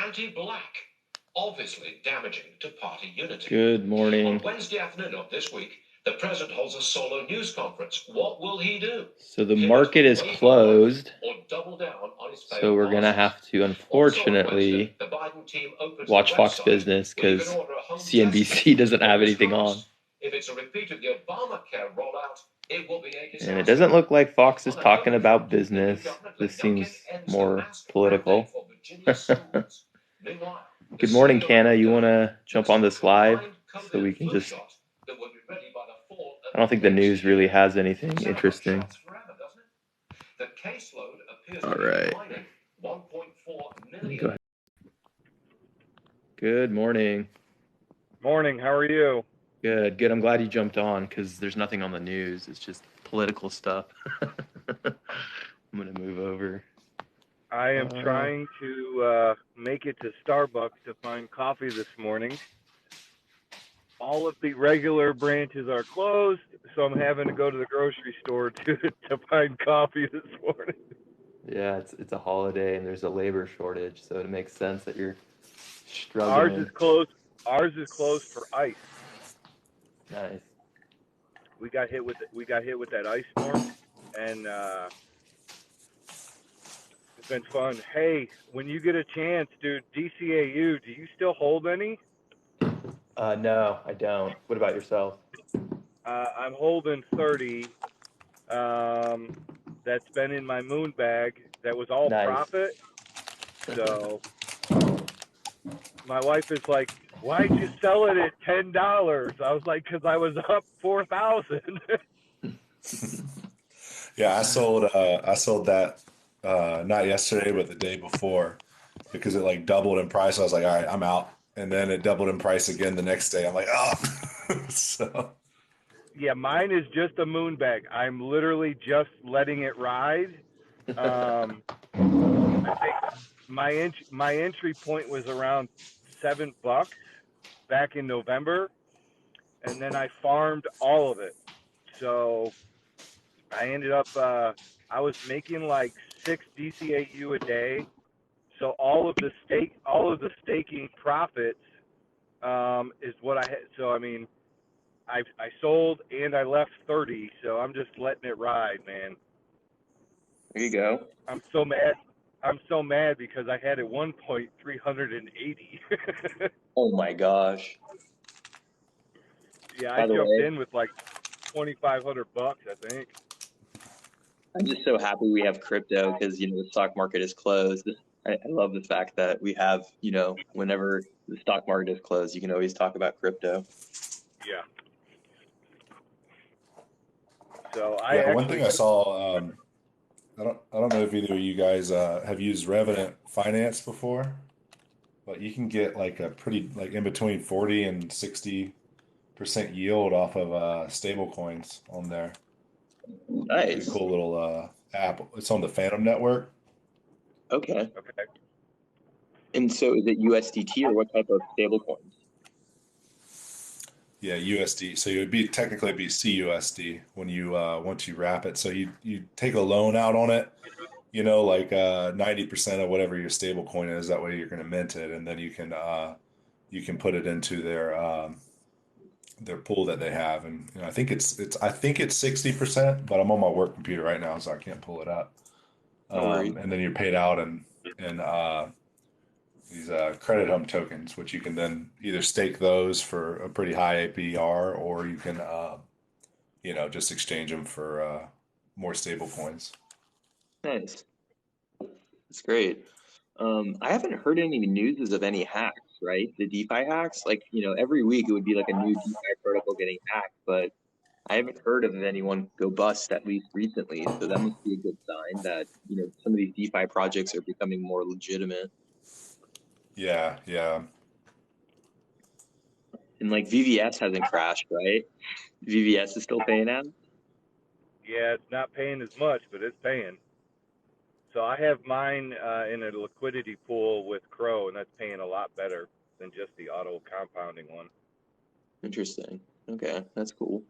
anti-black, obviously damaging to party unity. Good morning. On Wednesday afternoon of this week, the president holds a solo news conference. What will he do? So the market is closed, or double down on his so we're going to have to, unfortunately, watch Fox Business because CNBC doesn't have anything on. If it's a repeat of the Obamacare rollout, it will be a disaster. And it doesn't look like Fox is talking about business. This seems more political. Good morning, Canna. You want to jump on this live so we can just... I don't think the news really has anything interesting. All right. Go ahead. Good morning. Morning. How are you? Good. I'm glad you jumped on because there's nothing on the news. It's just political stuff. I'm going to move over. I am trying to make it to Starbucks to find coffee this morning. All of the regular branches are closed, so I'm having to go to the grocery store to find coffee this morning. Yeah, it's a holiday and there's a labor shortage, so it makes sense that you're struggling. Ours is closed for ice. Nice. We got hit with that ice storm, and it's been fun. Hey, when you get a chance, dude, DCAU, do you still hold any? No, I don't. What about yourself? I'm holding 30. That's been in my moon bag. That was all Nice. profit. So my wife is like, "Why'd you sell it at $10?" I was like, "Because I was up 4,000." Yeah, I sold that not yesterday, but the day before, because it like doubled in price. I was like, all right, I'm out. And then it doubled in price again the next day. I'm like, oh. So yeah, mine is just a moon bag. I'm literally just letting it ride. I think my entry point was around $7 back in November, and then I farmed all of it. So I ended up I was making like 6 DCAU a day. So all of the staking profits is what I had. So I mean, I sold and I left 30. So I'm just letting it ride, man. There you go. I'm so mad because I had at one point 380. Oh my gosh. Yeah, I jumped in with like $2,500, I think. I'm just so happy we have crypto because, the stock market is closed. I love the fact that we have, whenever the stock market is closed, you can always talk about crypto. Yeah. So one thing I saw, I don't know if either of you guys have used Revenant Finance before, but you can get like a pretty like in between 40 and 60% yield off of stable coins on there. Nice. Pretty cool little app. It's on the Phantom network. Okay. And so is it USDT or what type of stable coins? Yeah, USD. So it would technically be CUSD when you once you wrap it. So you take a loan out on it, like 90% of whatever your stable coin is. That way you're going to mint it, and then you can put it into their pool that they have. And I think it's 60%, but I'm on my work computer right now, so I can't pull it up. And then you're paid out and these credit home tokens, which you can then either stake those for a pretty high APR, or you can, just exchange them for more stable coins. Nice. That's great. I haven't heard any news of any hacks, right? The DeFi hacks, like, every week it would be like a new DeFi protocol getting hacked, but I haven't heard of anyone go bust, at least recently. So that must be a good sign that, some of these DeFi projects are becoming more legitimate. Yeah. And like VVS hasn't crashed, right? VVS is still paying out? Yeah, it's not paying as much, but it's paying. So I have mine in a liquidity pool with Crow, and that's paying a lot better than just the auto compounding one. Interesting. Okay, that's cool.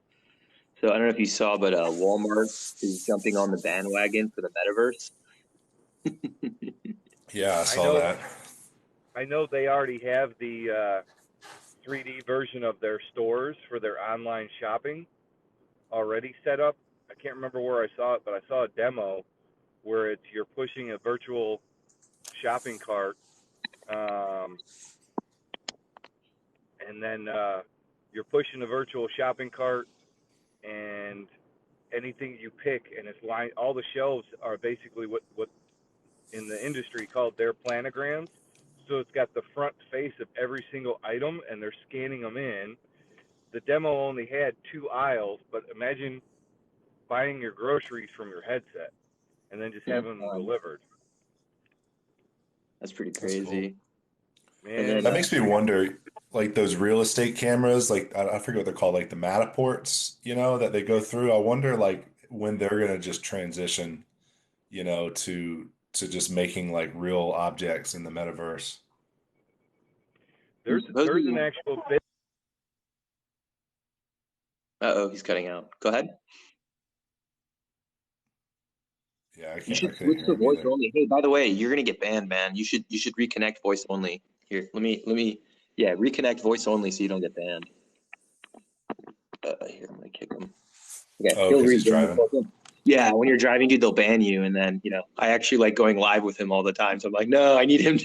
So I don't know if you saw, but Walmart is jumping on the bandwagon for the metaverse. Yeah, I saw that. I I know they already have the 3D version of their stores for their online shopping already set up. I can't remember where I saw it, but I saw a demo where you're pushing a virtual shopping cart, um, and then you're pushing a virtual shopping cart, and anything you pick, and it's line. All the shelves are basically what in the industry called their planograms. So it's got the front face of every single item, and they're scanning them in. The demo only had 2 aisles, but imagine buying your groceries from your headset and then just having them delivered. That's pretty That's cool. crazy. Man, And then That makes me wonder, like those real estate cameras, like I forget what they're called, like the Mataports, that they go through. I wonder like when they're gonna just transition, to just making like real objects in the metaverse. there's an actual bit. Uh-oh, he's cutting out. Go ahead. Yeah, I You can't. I should couldn't switch hear to him voice either. only. Hey, by the way, you're gonna get banned, man. You should reconnect voice only. Here, yeah, reconnect voice only so you don't get banned. Here, I'm gonna kick him. Okay, Oh, he'll because he's rejoin. driving. Yeah, when you're driving, dude, they'll ban you, and then I actually like going live with him all the time. So I'm like, no, I need him.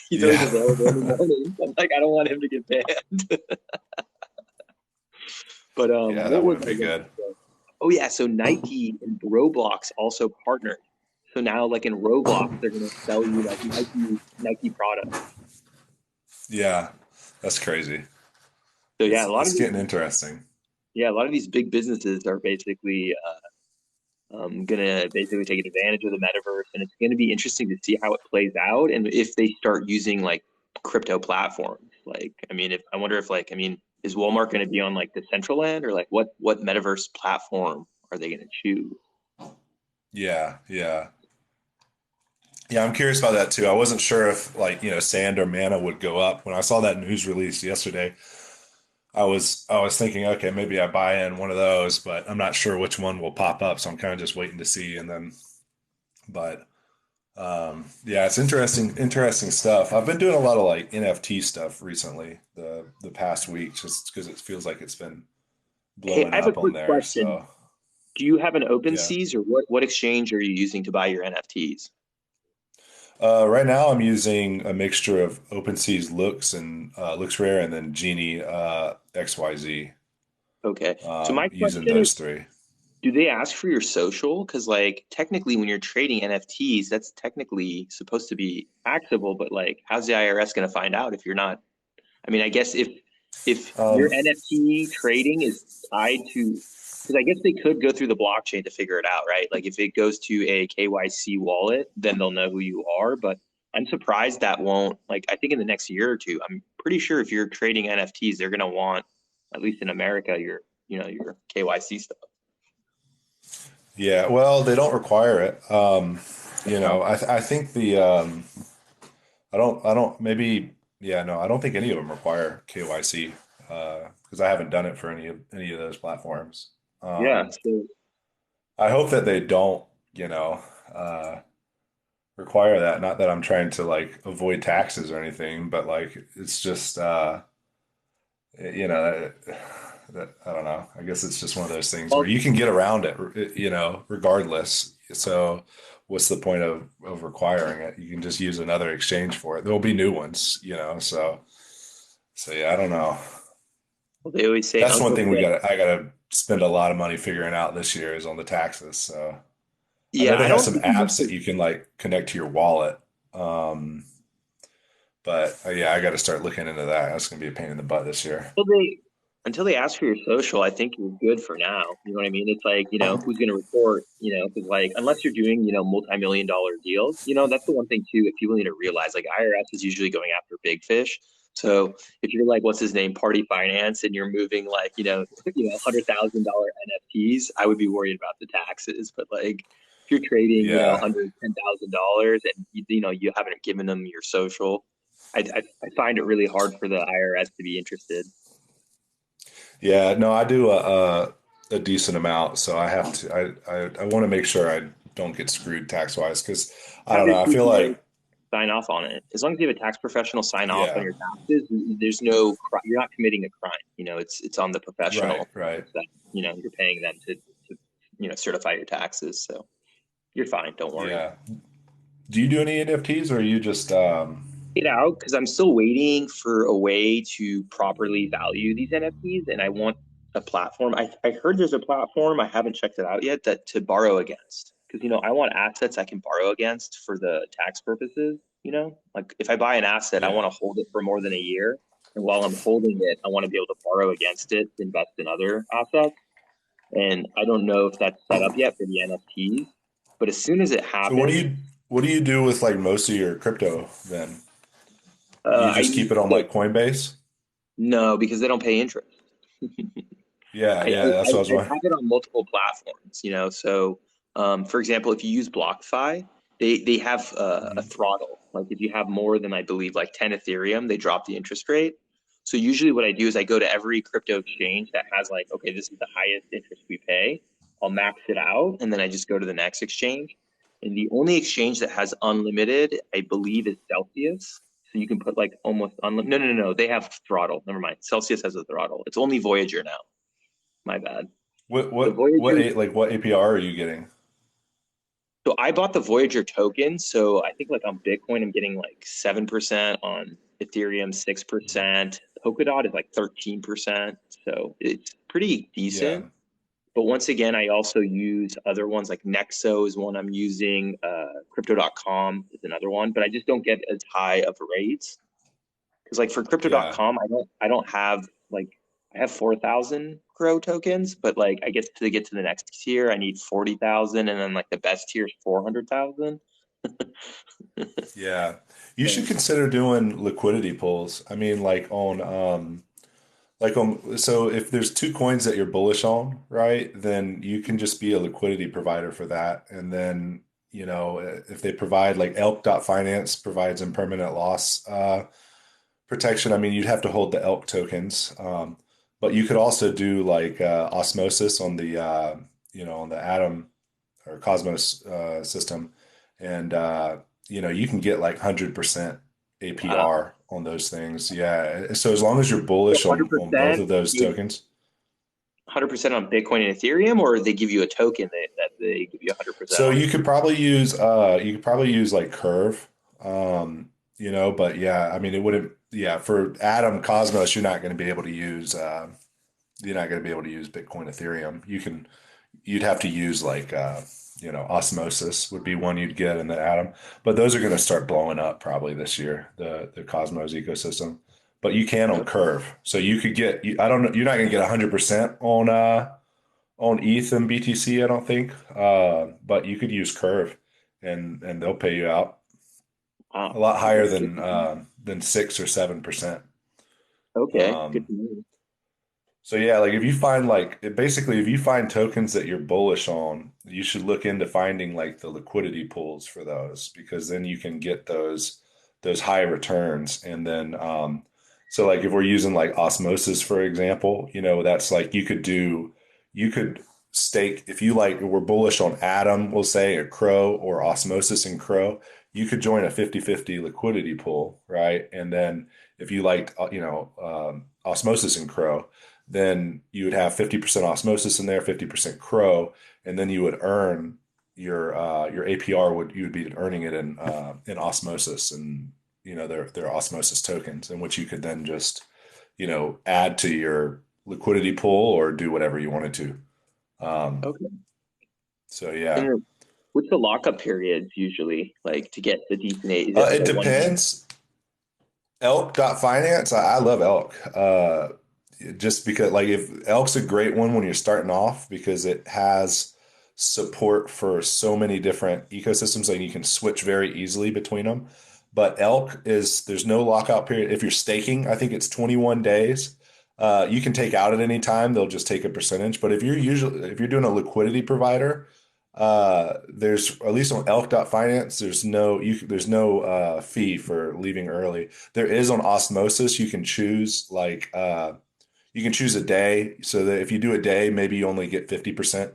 He's always Yeah. available in the morning. I'm like, I don't want him to get banned. But Yeah, what that was wouldn't I be gonna good. say? Oh yeah, so Nike and Roblox also partnered. So now, like in Roblox, they're gonna sell you like Nike products. Yeah, that's crazy. So yeah, It's getting interesting. a lot of these big businesses are basically gonna basically take advantage of the metaverse, and it's gonna be interesting to see how it plays out and if they start using like crypto platforms. Like, I mean, I wonder if is Walmart gonna be on like the Decentraland, or like what metaverse platform are they gonna choose? Yeah, yeah. Yeah, I'm curious about that too. I wasn't sure if like, Sand or Mana would go up. When I saw that news release yesterday, I was thinking, okay, maybe I buy in one of those, but I'm not sure which one will pop up, so I'm kind of just waiting to see. And then, but yeah, it's interesting stuff. I've been doing a lot of like NFT stuff recently, the past week, just because it feels like it's been Hey, blowing I have a up on quick there. question. So Do you have an yeah. OpenSeas, or what exchange are you using to buy your NFTs? Right now, I'm using a mixture of OpenSea's Looks and Looks Rare, and then Genie XYZ. Okay. So my Using question is, those three. do they ask for your social? Because like technically, when you're trading NFTs, that's technically supposed to be taxable. But like, how's the IRS going to find out if you're not? I mean, I guess if your Um, NFT trading is tied to, because I guess they could go through the blockchain to figure it out, right? Like if it goes to a KYC wallet, then they'll know who you are. But I'm surprised that won't, like, I think in the next year or two, I'm pretty sure if you're trading NFTs, they're going to want, at least in America, your KYC stuff. yeah, well, they don't require it. Oh, I think I don't, maybe, yeah, no, I don't think any of them require KYC, because I haven't done it for any of those platforms. yeah. Um, So I hope that they don't, you know, uh, require that. Not that I'm trying to like avoid taxes or anything, but like it's just, I don't know. I guess it's just one of those things where well, you can get around it, regardless. So what's the point of requiring it? You can just use another exchange for it. There'll be new ones, so yeah, I don't know. they always say That's one Uncle thing Fred. I gotta spend a lot of money figuring out this year is on the taxes. So I know Yeah, they I have don't some think you apps have that to. you can like connect to your wallet. But yeah, I got to start looking into that. That's gonna be a pain in the butt this year. Until they ask for your social, I think you're good for now. You know what I mean? It's like, who's going to report, because like, unless you're doing, multi-million dollar deals, that's the one thing too, if people need to realize, like IRS is usually going after big fish. So if you're like, what's his name, Party Finance, and you're moving like, $100,000 NFTs, I would be worried about the taxes. But like, if you're trading, Yeah, $110,000 and you haven't given them your social, I find it really hard for the IRS to be interested. yeah. No, I do a decent amount, so I have to. I want to make sure I don't get screwed tax wise because I How don't know. much I did feel you make? like sign off on it. As long as you have a tax professional sign off on Yeah. your taxes, there's no you're not committing a crime. It's on the professional Right. that you're paying them to certify your taxes. So you're fine. Don't worry. Yeah. Do you do any NFTs, or are you just It out because I'm still waiting for a way to properly value these NFTs, and I want a platform. I heard there's a platform. I haven't checked it out yet that to borrow against, because I want assets I can borrow against for the tax purposes. Like if I buy an asset, I Yeah. want to hold it for more than a year, and while I'm holding it, I want to be able to borrow against it, invest in other assets. And I don't know if that's set up yet for the NFTs, but as soon as it So happens, what do you do with like most of your crypto then? You I just keep it on like Coinbase? no, because they don't pay interest. Yeah, I, yeah, I, that's what I was I wondering. have it on multiple platforms, So, for example, if you use BlockFi, they have a Mhm. throttle. Like if you have more than, I believe, like 10 Ethereum, they drop the interest rate. So usually what I do is I go to every crypto exchange that has like, okay, this is the highest interest we pay. I'll max it out, and then I just go to the next exchange. And the only exchange that has unlimited, I believe, is Celsius. So you can put like almost unlimited. No. They have throttle. Never mind. Celsius has a throttle. It's only Voyager now. My bad. The Voyager. What APR are you getting? So I bought the Voyager token. So I think like on Bitcoin, I'm getting like 7%, on Ethereum 6%. Polkadot is like 13%. So it's pretty Yeah. decent. But once again, I also use other ones like Nexo is one I'm using. Crypto.com is another one, but I just don't get as high of rates. Because like for Yeah. crypto.com, I don't have like I have 4,000 Crow tokens, but like I guess to get to the next tier, I need 40,000, and then like the best tier is 400,000. Yeah. You should So, consider doing liquidity pools. I mean, so if there's two coins that you're bullish on, right, then you can just be a liquidity provider for that. And then, if they provide like elk.finance provides impermanent loss protection, I mean, you'd have to hold the elk tokens. But you could also do like osmosis on on the Atom or Cosmos system. And, you can get like 100% wow. APR on those things. Yeah. So as long as you're So bullish on both 100%, of those you tokens. 100% on Bitcoin and Ethereum, or they give you a token that they give you 100% So on? you could probably use like Curve, but yeah, I mean it wouldn't, yeah, for Atom Cosmos, you're not going to be able to use Bitcoin Ethereum. You'd have to use like Osmosis would be one you'd get in the Atom, but those are going to start blowing up probably this year, the Cosmos ecosystem. But you can on Okay. Curve, so you could get. I don't know. You're not going to get 100% on ETH and BTC, I don't think. But you could use Curve, and they'll pay you out a Wow. lot higher Okay. Good to know. than 6 or 7%. Okay. Good Um, to know. So yeah, like if you find tokens that you're bullish on, you should look into finding like the liquidity pools for those, because then you can get those high returns. And then so like if we're using like osmosis, for example, that's like you could stake if you like we're bullish on Atom, we'll say, or Crow, or osmosis and Crow, you could join a 50-50 liquidity pool, right? And then if you liked osmosis and Crow, then you would have 50% osmosis in there, 50% Crow, and then you would earn your APR you would be earning it in osmosis, and their osmosis tokens, in which you could then just add to your liquidity pool or do whatever you wanted to. Okay. So yeah, And what's the lockup period usually like to get the decent eight? Is it like it a 1 month? depends. Elk.finance, I love Elk. Just because like if Elk's a great one when you're starting off, because it has support for so many different ecosystems, like you can switch very easily between them. But there's no lockout period. If you're staking, I think it's 21 days. You can take out at any time. They'll just take a percentage. But if you're doing a liquidity provider, there's at least on elk.finance, there's no fee for leaving early. There is on osmosis. You can choose a day, so that if you do a day, maybe you only get 50%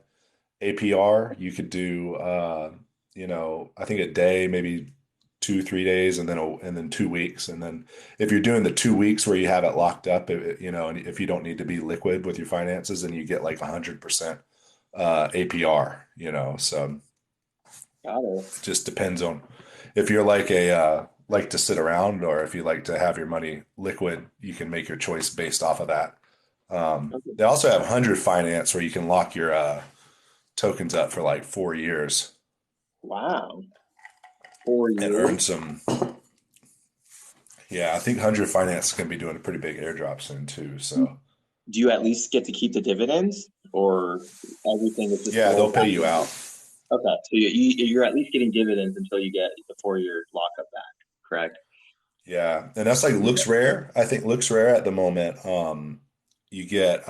APR. You could do I think a day, maybe 2-3 days, and then 2 weeks. And then if you're doing the 2 weeks where you have it locked up, and if you don't need to be liquid with your finances, then you get like 100% APR, so Got it. it just depends on if you're like to sit around, or if you like to have your money liquid, you can make your choice based off of that. Okay. They also have 100 finance where you can lock your tokens up for like 4 years Wow. 4 and years. earn some. Yeah, I think 100 finance is going to be doing a pretty big airdrop soon too. So Do you at least get to keep the dividends, or everything is just yeah, they'll rolled pay back you in? out. Okay, so you're at least getting dividends until you get the 4-year lockup back, correct? Yeah, and that's like looks rare. I think looks rare at the moment. You get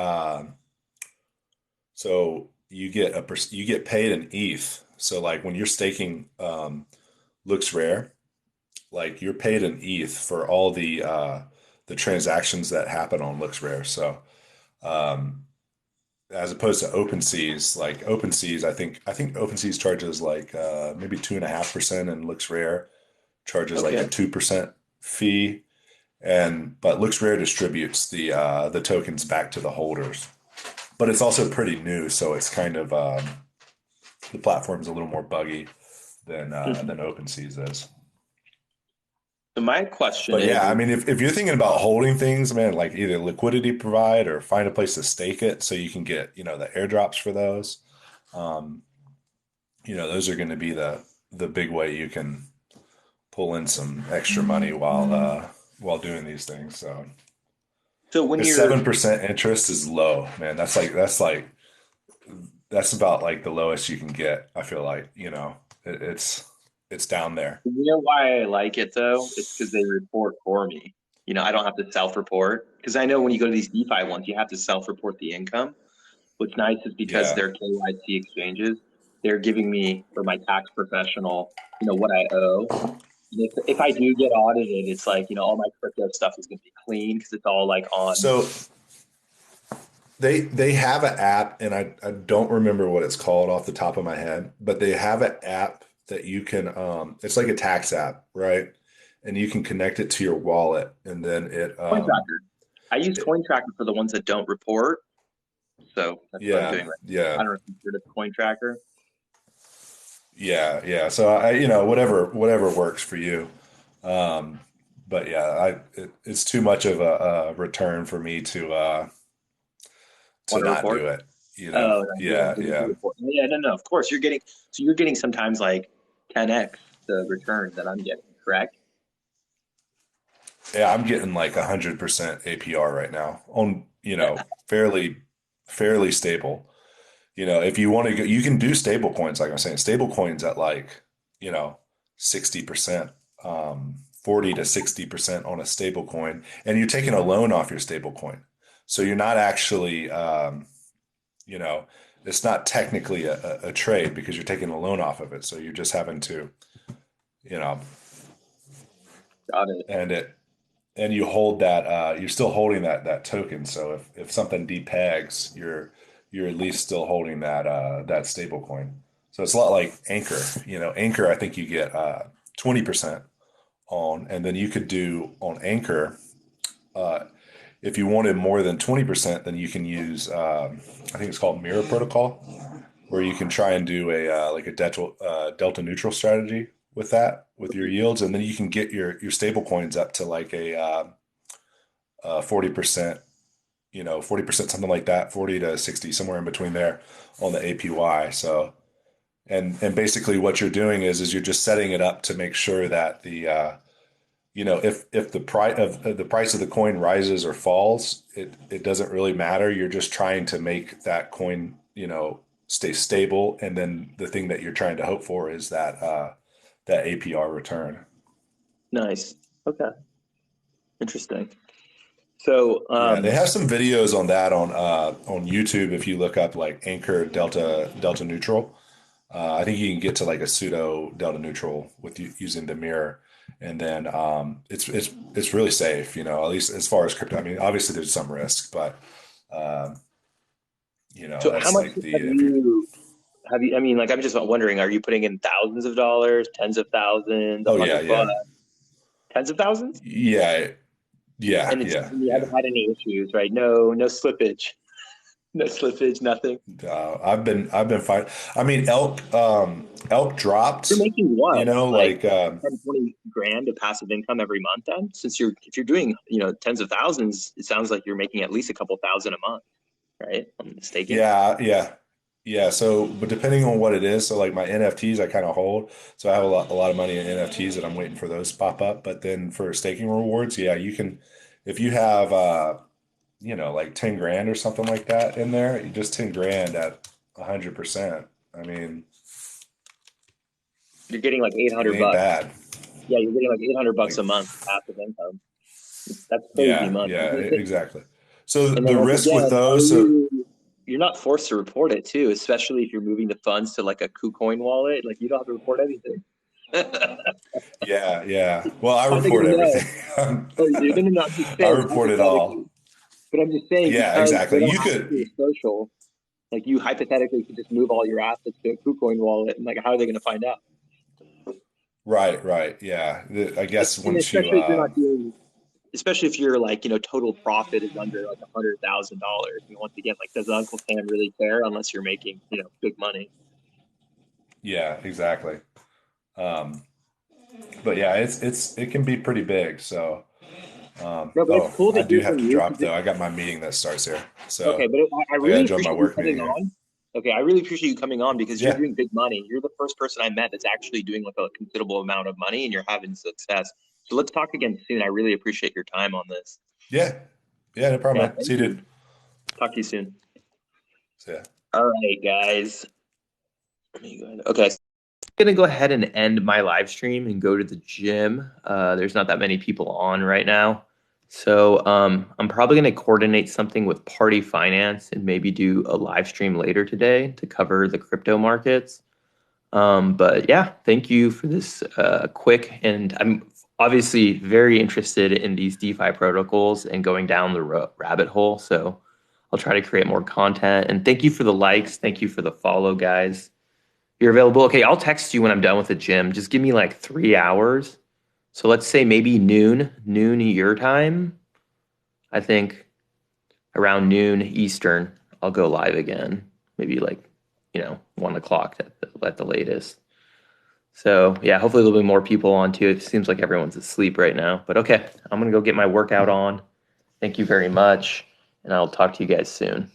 so you get paid in ETH. So like when you're staking, looks rare. Like you're paid in ETH for all the transactions that happen on looks rare. So as opposed to OpenSeas, like OpenSeas, I think OpenSeas charges like maybe 2.5%, and looks rare charges like Okay. a 2% fee. But looks rare distributes the tokens back to the holders. But it's also pretty new, so it's kind of the platform's a little more buggy than OpenSeas is. So my question But is, yeah, I mean, if you're thinking about holding things, man, like either liquidity provide or find a place to stake it so you can get, the airdrops for those. Um, those are going to be the big way you can pull in some extra money while doing these things. so when Because you're 7% interest is low, man. That's about like the lowest you can get. I feel like, it's down there. You know why I like it though? It's because they report for me. I don't have to self-report, because I know when you go to these DeFi ones, you have to self-report the income. What's nice is because Yeah. they're KYC exchanges, they're giving me, for my tax professional, what I owe. And if I do get audited, it's like, all my crypto stuff is going to be clean because it's all like on. So they have an app, and I don't remember what it's called off the top of my head, but they have an app that you can it's like a tax app, right? And you can connect it to your wallet, and then Coin Tracker. I use Coin Tracker for the ones that don't report. So that's what I'm doing right now. I yeah, don't know if you've heard of Coin Tracker. yeah. So whatever works for you. But yeah, it's too much of a return for me to Want to not report? do it. Oh, no, Yeah, you yeah. report. Yeah, no. Of course, you're getting sometimes like 10x the return that I'm getting, correct? Yeah, I'm getting like 100% APR right now on, fairly stable. If you want to go, you can do stable coins, like I'm saying, stable coins at like, 60%, 40 to 60% on a stable coin, and you're taking a loan off your stable coin. So you're not actually, you know, it's not technically a trade because you're taking a loan off of it. So you're just having to, you know, Got it. and you hold that, you're still holding that token. So if something depegs, you're at least still holding that stable coin. So it's a lot like Anchor. Anchor, I think you get 20% on, and then you could do on Anchor, if you wanted more than 20%, then you can use I think it's called Mirror Protocol, where you can try and do a like a delta neutral strategy with that, with your yields, and then you can get your stable coins up to like a 40%, 40%, something like that, 40 to 60, somewhere in between there on the APY. So, and basically what you're doing is you're just setting it up to make sure that if the price of the coin rises or falls, it doesn't really matter. You're just trying to make that coin, stay stable. And then the thing that you're trying to hope for is that APR return. Nice. Okay. Interesting. So, Yeah, they have some videos on that on YouTube. If you look up like Anchor Delta Neutral, I think you can get to like a pseudo Delta Neutral with using the mirror, and then it's really safe. At least as far as crypto. I mean, obviously there's some risk, but so that's like how have you? I mean, like, I'm just wondering, are you putting in thousands of dollars, tens of thousands, Oh yeah, $100, yeah, tens of thousands? yeah, And you haven't had any issues, right? No slippage, no slippage, nothing. I've been fine. I mean, elk You're dropped. making what? Like Like 10, 20 grand of passive income every month then? Since if you're doing, tens of thousands, it sounds like you're making at least a couple thousand a month, right? On staking. yeah, yeah, yeah. So, but depending on what it is, so like my NFTs, I kind of hold. So I have a lot of money in NFTs that I'm waiting for those to pop up. But then for staking rewards, yeah, you can, if you have like 10 grand or something like that in there, just 10 grand at 100%. I mean, You're getting like it 800 ain't bucks. bad. Yeah, you're getting like 800 bucks Like, a month passive income. That's crazy yeah, money. yeah, exactly. So And then the once risk with again, those, so you're not forced to report it too, especially if you're moving the funds to like a KuCoin wallet. Like you don't have to report anything. yeah, yeah. Well, I How are they report going to know? everything. Oh, you're going to not just I saying report it hypothetically. all. But I'm just saying Yeah, because they exactly. don't You have to do could, a social, like you hypothetically could just move all your assets to a KuCoin wallet. And like, how are they going to find out? right. Yeah. I guess And once you, especially if you're not doing, especially if your like, total profit is under like $100,000. Once again, like, does Uncle Sam really care unless you're making, big money? yeah, exactly. Um, but yeah, it can be pretty big. So, No, but it's cool to I do hear have from to you. drop though. I got my meeting that starts here. Okay, So but I I got to really join my appreciate you work meeting coming here. on. Okay, I really appreciate you coming on because you're Yeah. doing big money. You're the first person I met that's actually doing like a considerable amount of money and you're having success. So let's talk again soon. I really appreciate your time on this. Yeah. Yeah. No problem, Yeah, man. thank See you, you. dude. Talk to you soon. See ya. All right, guys. Let me go ahead. Okay. I'm gonna go ahead and end my live stream and go to the gym. There's not that many people on right now. So I'm probably gonna coordinate something with Party Finance and maybe do a live stream later today to cover the crypto markets. But yeah, thank you for this quick, and I'm obviously very interested in these DeFi protocols and going down the rabbit hole. So I'll try to create more content. And thank you for the likes. Thank you for the follow, guys. You're available. Okay, I'll text you when I'm done with the gym. Just give me like 3 hours. So let's say maybe noon your time. I think around noon Eastern, I'll go live again. Maybe like 1 o'clock at the latest. So yeah, hopefully there'll be more people on too. It seems like everyone's asleep right now. But okay, I'm gonna go get my workout on. Thank you very much, and I'll talk to you guys soon.